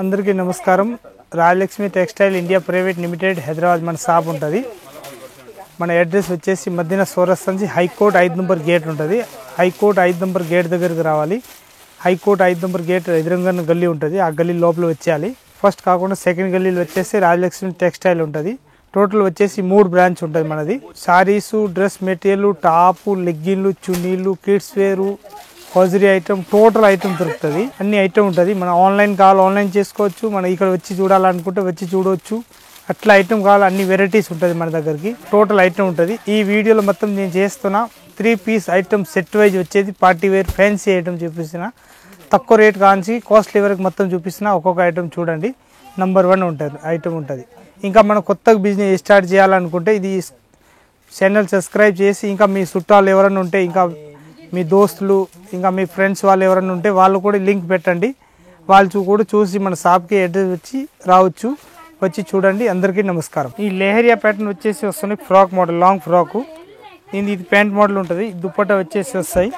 అందరికీ నమస్కారం. Rajalakshmi textile India private limited Hyderabad మన షాప్ ఉంటుంది. మన అడ్రస్ వచ్చేసి మదీనా సోరస్తంజి హైకోర్ట్ 5 నంబర్ గేట్ ఉంటుంది. హైకోర్ట్ 5 నంబర్ గేట్ దగ్గరికి రావాలి. హైకోర్ట్ 5 నంబర్ గేట్ ఎదురుగా గల్లీ ఉంటుంది. ఆ గల్లీ లోపల వచ్చేయాలి. ఫస్ట్ కాకుండా సెకండ్ గల్లీలో వచ్చేసి రాజలక్ష్మి టెక్స్టైల్ ఉంటుంది. టోటల్ వచ్చేసి 3 బ్రాంచ్ ఉంటుంది మనది. సారీసు, డ్రెస్ మెటీరియల్, టాపు, లెగ్గిన్లు, చున్నీలు, కిడ్స్ వేరు, హోజరీ ఐటమ్, టోటల్ ఐటమ్ దొరుకుతుంది. అన్ని ఐటమ్ ఉంటుంది. మన ఆన్లైన్ కావాలి ఆన్లైన్ చేసుకోవచ్చు. మనం ఇక్కడ వచ్చి చూడాలనుకుంటే వచ్చి చూడవచ్చు. అట్లా ఐటమ్ కావాలి అన్ని వెరైటీస్ ఉంటుంది మన దగ్గరికి. టోటల్ ఐటమ్ ఉంటుంది. ఈ వీడియోలో మొత్తం నేను చేస్తున్నా 3 పీస్ ఐటమ్ సెట్ వైజ్ వచ్చేది పార్టీ వేర్ ఫ్యాన్సీ ఐటమ్ చూపిస్తున్నా. తక్కువ రేట్ కాంచి కాస్ట్లీ వరకు మొత్తం చూపిస్తున్నా. ఒక్కొక్క ఐటమ్ చూడండి. నంబర్ 1 ఉంటుంది ఐటమ్ ఉంటుంది. ఇంకా మనం కొత్తగా బిజినెస్ స్టార్ట్ చేయాలనుకుంటే ఇది ఛానల్ సబ్స్క్రైబ్ చేసి ఇంకా మీ చుట్టాలు ఎవరైనా ఉంటే ఇంకా మీ దోస్తులు ఇంకా మీ ఫ్రెండ్స్ వాళ్ళు ఎవరైనా ఉంటే వాళ్ళు కూడా లింక్ పెట్టండి. వాళ్ళు కూడా చూసి మన షాప్కి అడ్రస్ వచ్చి రావచ్చు. వచ్చి చూడండి. అందరికీ నమస్కారం. ఈ లెహరియా ప్యాటర్న్ వచ్చేసి వస్తుంది ఫ్రాక్ మోడల్, లాంగ్ ఫ్రాక్. ఇది ప్యాంట్ మోడల్ ఉంటుంది. దుప్పట్టా వచ్చేసి వస్తాయి.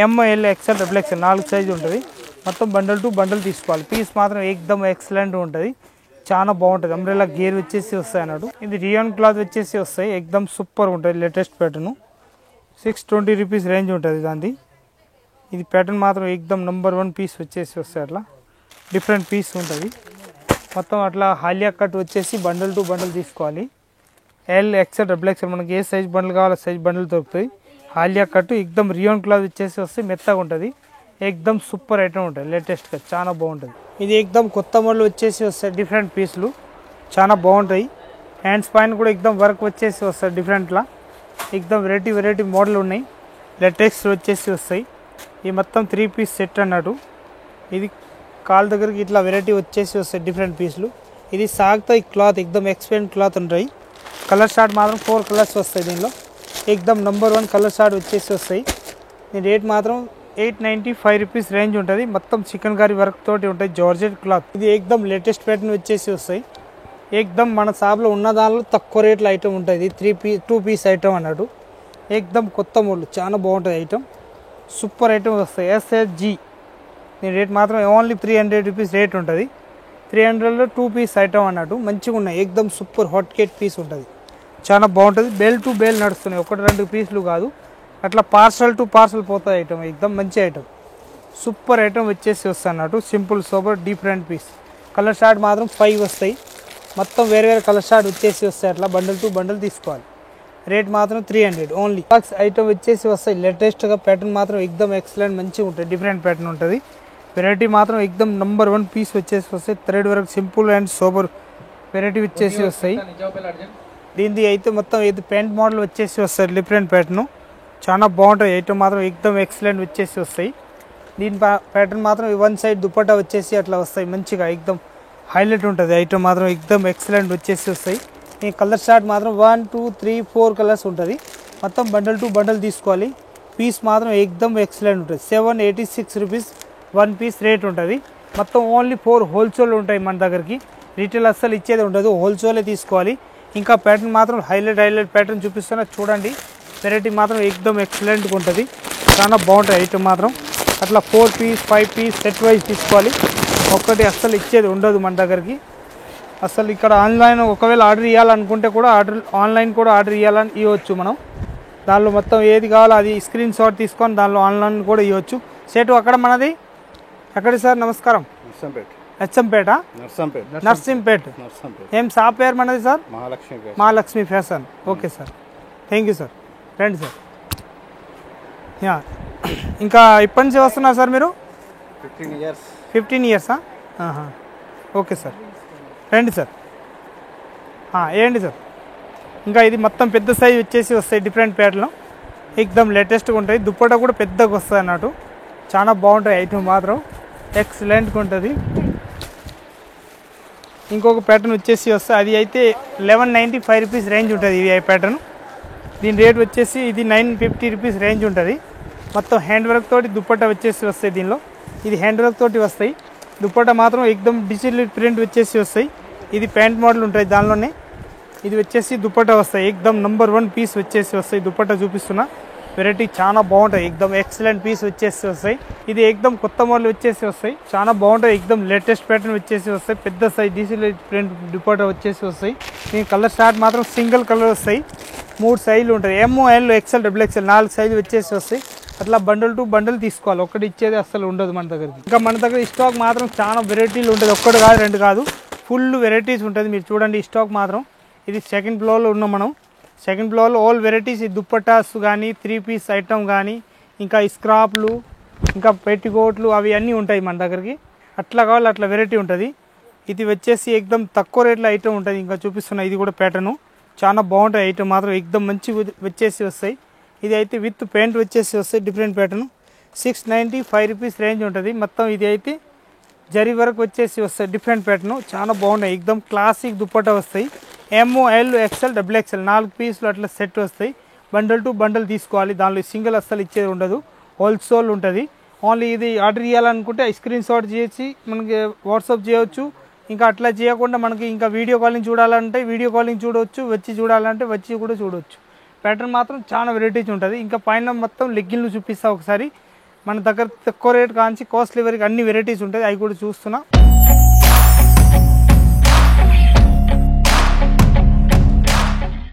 ML XL XXL 4 సైజు ఉంటుంది. మొత్తం బండల్ టు బండల్ తీసుకోవాలి. పీస్ మాత్రం ఎక్దమ్ ఎక్సలెంట్ ఉంటుంది. చాలా బాగుంటుంది. అంబ్రెల్లా గేర్ వచ్చేసి వస్తాయి అన్నాడు. ఇది రియాన్ క్లాత్ వచ్చేసి వస్తాయి. ఎక్దమ్ సూపర్ ఉంటుంది. లేటెస్ట్ ప్యాటర్న్ 620 రూపీస్ రేంజ్ ఉంటుంది దాన్ని. ఇది ప్యాటర్న్ మాత్రం ఎక్దమ్ నంబర్ 1 పీస్ వచ్చేసి వస్తాయి. అట్లా డిఫరెంట్ పీస్ ఉంటుంది. మొత్తం అట్లా హాలియా కట్ వచ్చేసి బండల్ టు బండల్ తీసుకోవాలి. L XL XXL మనకి ఏ సైజ్ బండల్ కావాలో సైజ్ బండల్ దొరుకుతాయి. హాలియా కట్ ఎక్దమ్ రియాన్ క్లాత్ వచ్చేసి వస్తే మెత్తగా ఉంటుంది. ఎక్దమ్ సూపర్ ఐటమ్ ఉంటుంది. లేటెస్ట్గా చాలా బాగుంటుంది. ఇది ఎక్దమ్ కొత్త మోడల్ వచ్చేసి వస్తాయి. డిఫరెంట్ పీస్లు చాలా బాగుంటాయి. హ్యాండ్స్ పైన కూడా ఎక్దమ్ వర్క్ వచ్చేసి వస్తాయి. డిఫరెంట్లా ఎక్దమ్ వెరైటీ మోడల్ ఉన్నాయి. లేటెక్స్ వచ్చేసి వస్తాయి. ఈ మొత్తం 3 పీస్ సెట్ అన్నట్టు. ఇది కాల్ దగ్గరికి ఇట్లా వెరైటీ వచ్చేసి వస్తాయి. డిఫరెంట్ పీస్లు ఇది సాగుతాయి. క్లాత్ ఎక్దమ్ ఎక్స్పెంట్ క్లాత్ ఉంటాయి. కలర్ షార్ట్ మాత్రం 4 కలర్స్ వస్తాయి. దీనిలో ఎక్దమ్ నంబర్ 1 కలర్ షార్ట్ వచ్చేసి వస్తాయి. దీని రేట్ మాత్రం 895 రూపీస్ రేంజ్ ఉంటుంది. మొత్తం చికెన్ కర్రీ వర్క్ తోటి ఉంటాయి. Georgette cloth. ఇది ఎక్దమ్ లేటెస్ట్ ప్యాటర్న్ వచ్చేసి వస్తాయి. ఎక్దమ్ మన షాప్లో ఉన్న దానిలో తక్కువ రేట్ల ఐటమ్ ఉంటుంది. 2 పీస్ ఐటమ్ అన్నట్టు. ఎక్దమ్ కొత్త మోడల్ చాలా బాగుంటుంది. ఐటమ్ సూపర్ ఐటమ్ వస్తాయి. SSG దీని రేట్ మాత్రం ఓన్లీ 300 రూపీస్ రేట్ ఉంటుంది. 300లో 2 పీస్ ఐటమ్ అన్నట్టు. మంచిగా ఉన్నాయి. ఎక్దమ్ సూపర్ హాట్ కేట్ పీస్ ఉంటుంది. చాలా బాగుంటుంది. బేల్ టు బేల్ నడుస్తున్నాయి. 1-2 పీసులు కాదు. అట్లా పార్సల్ టు పార్సల్ పోతుంది ఐటమ్. ఎక్దమ్ మంచి ఐటమ్. సూపర్ ఐటమ్ వచ్చేసి వస్తాయి అన్నట్టు. Simple super different piece. Colour short మాత్రం 5 వస్తాయి. మొత్తం వేరే కలర్ షార్ట్ వచ్చేసి వస్తాయి. అట్లా బండల్ టు బండల్ తీసుకోవాలి. రేట్ మాత్రం 300 ఓన్లీ. బాక్స్ ఐటమ్ వచ్చేసి వస్తాయి. లేటెస్ట్గా ప్యాటర్న్ మాత్రం ఎక్దమ్ ఎక్సలెంట్ మంచిగా ఉంటుంది. డిఫరెంట్ ప్యాటర్న్ ఉంటుంది. వెరైటీ మాత్రం ఎక్దమ్ నంబర్ 1 పీస్ వచ్చేసి వస్తాయి. థ్రెడ్ వరకు సింపుల్ అండ్ సూపర్ వెరైటీ వచ్చేసి వస్తాయి. దీనిది అయితే మొత్తం ఇది ప్యాంట్ మోడల్ వచ్చేసి వస్తాయి. డిఫరెంట్ ప్యాటర్న్ చాలా బాగుంటుంది. ఐటమ్ మాత్రం ఎక్దమ్ ఎక్సలెంట్ వచ్చేసి వస్తాయి. దీని ప్యాటర్న్ మాత్రం 1 సైడ్ దుపట్టా వచ్చేసి అట్లా వస్తాయి. మంచిగా ఎక్దమ్ హైలైట్ ఉంటుంది. ఐటమ్ మాత్రం ఎక్దమ్ ఎక్సలెంట్ వచ్చేసి వస్తాయి. ఈ కలర్ షార్ట్ మాత్రం 1 2 3 4 కలర్స్ ఉంటుంది. మొత్తం బండల్ టు బండల్ తీసుకోవాలి. పీస్ మాత్రం ఎక్దమ్ ఎక్సలెంట్ ఉంటుంది. 786 రూపీస్ 1 పీస్ రేట్ ఉంటుంది. మొత్తం ఓన్లీ 4 హోల్సేల్ ఉంటాయి మన దగ్గరికి. రీటైల్ అస్సలు ఇచ్చేది ఉండదు. హోల్సేలే తీసుకోవాలి. ఇంకా ప్యాటర్న్ మాత్రం హైలైట్ ప్యాటర్న్ చూపిస్తున్నా చూడండి. వెరైటీ మాత్రం ఎక్దమ్ ఎక్సలెంట్గా ఉంటుంది. చాలా బాగుంటుంది ఐటమ్ మాత్రం. అట్లా 4 పీస్ 5 పీస్ సెట్ వైజ్ తీసుకోవాలి. ఒక్కటి అస్సలు ఇచ్చేది ఉండదు మన దగ్గరికి. అసలు ఇక్కడ ఆన్లైన్ ఒకవేళ ఆర్డర్ ఇవ్వాలనుకుంటే కూడా ఆన్లైన్ కూడా ఆర్డర్ ఇవ్వచ్చు మనం. దానిలో మొత్తం ఏది కావాలో అది స్క్రీన్ షాట్ తీసుకొని దానిలో ఆన్లైన్ కూడా ఇవ్వచ్చు. సేటు అక్కడ మనది ఎక్కడి సార్? నమస్కారం. హెచ్ఎంపేట నర్సింపేట. ఏం షాప్ పేరు మనది sir? Mahalakshmi fashion. Okay sir, thank you sir. రండి సార్. ఇంకా ఇప్పటి నుంచి వస్తున్నారు సార్ మీరు? 15 ఇయర్సా? ఓకే సార్, రండి సార్. ఏంటి సార్? ఇంకా ఇది మొత్తం పెద్ద సైజ్ వచ్చేసి వస్తాయి. డిఫరెంట్ ప్యాటర్న్ ఎక్దమ్ లేటెస్ట్గా ఉంటాయి. దుప్పట్టా కూడా పెద్దగా వస్తాయి అన్నట్టు. చాలా బాగుంటాయి. ఐటమ్ మాత్రం ఎక్సలెంట్గా ఉంటుంది. ఇంకొక ప్యాటర్న్ వచ్చేసి వస్తాయి. అది అయితే 1195 రూపీస్ రేంజ్ ఉంటుంది. ఇది ప్యాటర్న్. దీని రేట్ వచ్చేసి ఇది 950 రూపీస్ రేంజ్ ఉంటుంది. మొత్తం హ్యాండ్ వర్క్ తోటి దుప్పట్టా వచ్చేసి వస్తాయి. దీనిలో ఇది హ్యాండ్ వర్క్ తోటి వస్తాయి. దుప్పట్టా మాత్రం ఎక్దమ్ డిజిటల్ ప్రింట్ వచ్చేసి వస్తాయి. ఇది ప్యాంట్ మోడల్ ఉంటుంది దానిలోనే. ఇది వచ్చేసి దుప్పట్టా వస్తాయి. ఎక్దమ్ నంబర్ 1 పీస్ వచ్చేసి వస్తాయి. దుప్పట్టా చూపిస్తున్నా. వెరైటీ చాలా బాగుంటాయి. ఎక్దమ్ ఎక్సలెంట్ పీస్ వచ్చేసి వస్తాయి. ఇది ఎక్దమ్ కొత్త మోడల్ వచ్చేసి వస్తాయి. చాలా బాగుంటాయి. ఎక్దమ్ లేటెస్ట్ ప్యాటర్న్ వచ్చేసి వస్తాయి. పెద్ద సైజ్ డీసీలో ప్రింట్ దుపట్టా వచ్చేసి వస్తాయి. దీని కలర్ స్టార్ట్ మాత్రం సింగిల్ కలర్ వస్తాయి. 3 సైజులు ఉంటాయి. ML XL XXL 4 సైజులు వచ్చేసి వస్తాయి. అట్లా బండల్ టు బండల్ తీసుకోవాలి. ఒక్కటి ఇచ్చేది అసలు ఉండదు మన దగ్గరికి. ఇంకా మన దగ్గర స్టాక్ మాత్రం చాలా వెరైటీలు ఉంటుంది. ఒక్కటి కాదు 2 కాదు, ఫుల్ వెరైటీస్ ఉంటుంది. మీరు చూడండి స్టాక్ మాత్రం. ఇది సెకండ్ ఫ్లోర్లో ఉన్నాం మనం. సెకండ్ ఫ్లోర్లో ఆల్ వెరైటీస్, ఈ దుప్పటాస్ కానీ 3 పీస్ ఐటమ్ కానీ ఇంకా స్క్రాప్లు ఇంకా పెట్టికోట్లు అవి అన్నీ ఉంటాయి మన దగ్గరికి. అట్లా కావాలి అట్లా వెరైటీ ఉంటుంది. ఇది వచ్చేసి ఎక్దమ్ తక్కువ రేట్లో ఐటమ్ ఉంటుంది. ఇంకా చూపిస్తున్నా, ఇది కూడా ప్యాటర్ను చాలా బాగుంటాయి. ఐటమ్ మాత్రం ఎక్దమ్ మంచి వచ్చేసి వస్తాయి. ఇది అయితే విత్ పెయింట్ వచ్చేసి వస్తాయి. డిఫరెంట్ ప్యాటర్న్ 695 రూపీస్ రేంజ్ ఉంటుంది మొత్తం. ఇది అయితే జరీ వరకు వచ్చేసి వస్తాయి. డిఫరెంట్ ప్యాటర్న్ చాలా బాగున్నాయి. ఎక్దమ్ క్లాసిక్ దుప్పట్టా వస్తాయి. ML XL XXL 4 పీసులు అట్లా సెట్ వస్తాయి. బండల్ టు బండల్ తీసుకోవాలి. దానిలో సింగిల్ అస్సలు ఇచ్చేది ఉండదు. హోల్సేల్ ఉంటుంది. ఓన్లీ ఇది ఆర్డర్ చేయాలనుకుంటే స్క్రీన్ షాట్ చేసి మనకి వాట్సాప్ చేయవచ్చు. ఇంకా అట్లా చేయకుండా మనకి ఇంకా వీడియో కాలింగ్ చూడాలంటే వీడియో కాలింగ్ చూడవచ్చు, వచ్చి చూడాలంటే వచ్చి కూడా చూడవచ్చు. ప్యాటర్న్ మాత్రం చాలా వెరైటీస్ ఉంటుంది. ఇంకా పైన మొత్తం లెగ్గిన్లు చూపిస్తా ఒకసారి. మన దగ్గర తక్కువ రేట్ కాంచి కాస్ట్లీ వరకు అన్ని వెరైటీస్ ఉంటాయి. అవి కూడా చూస్తున్నా.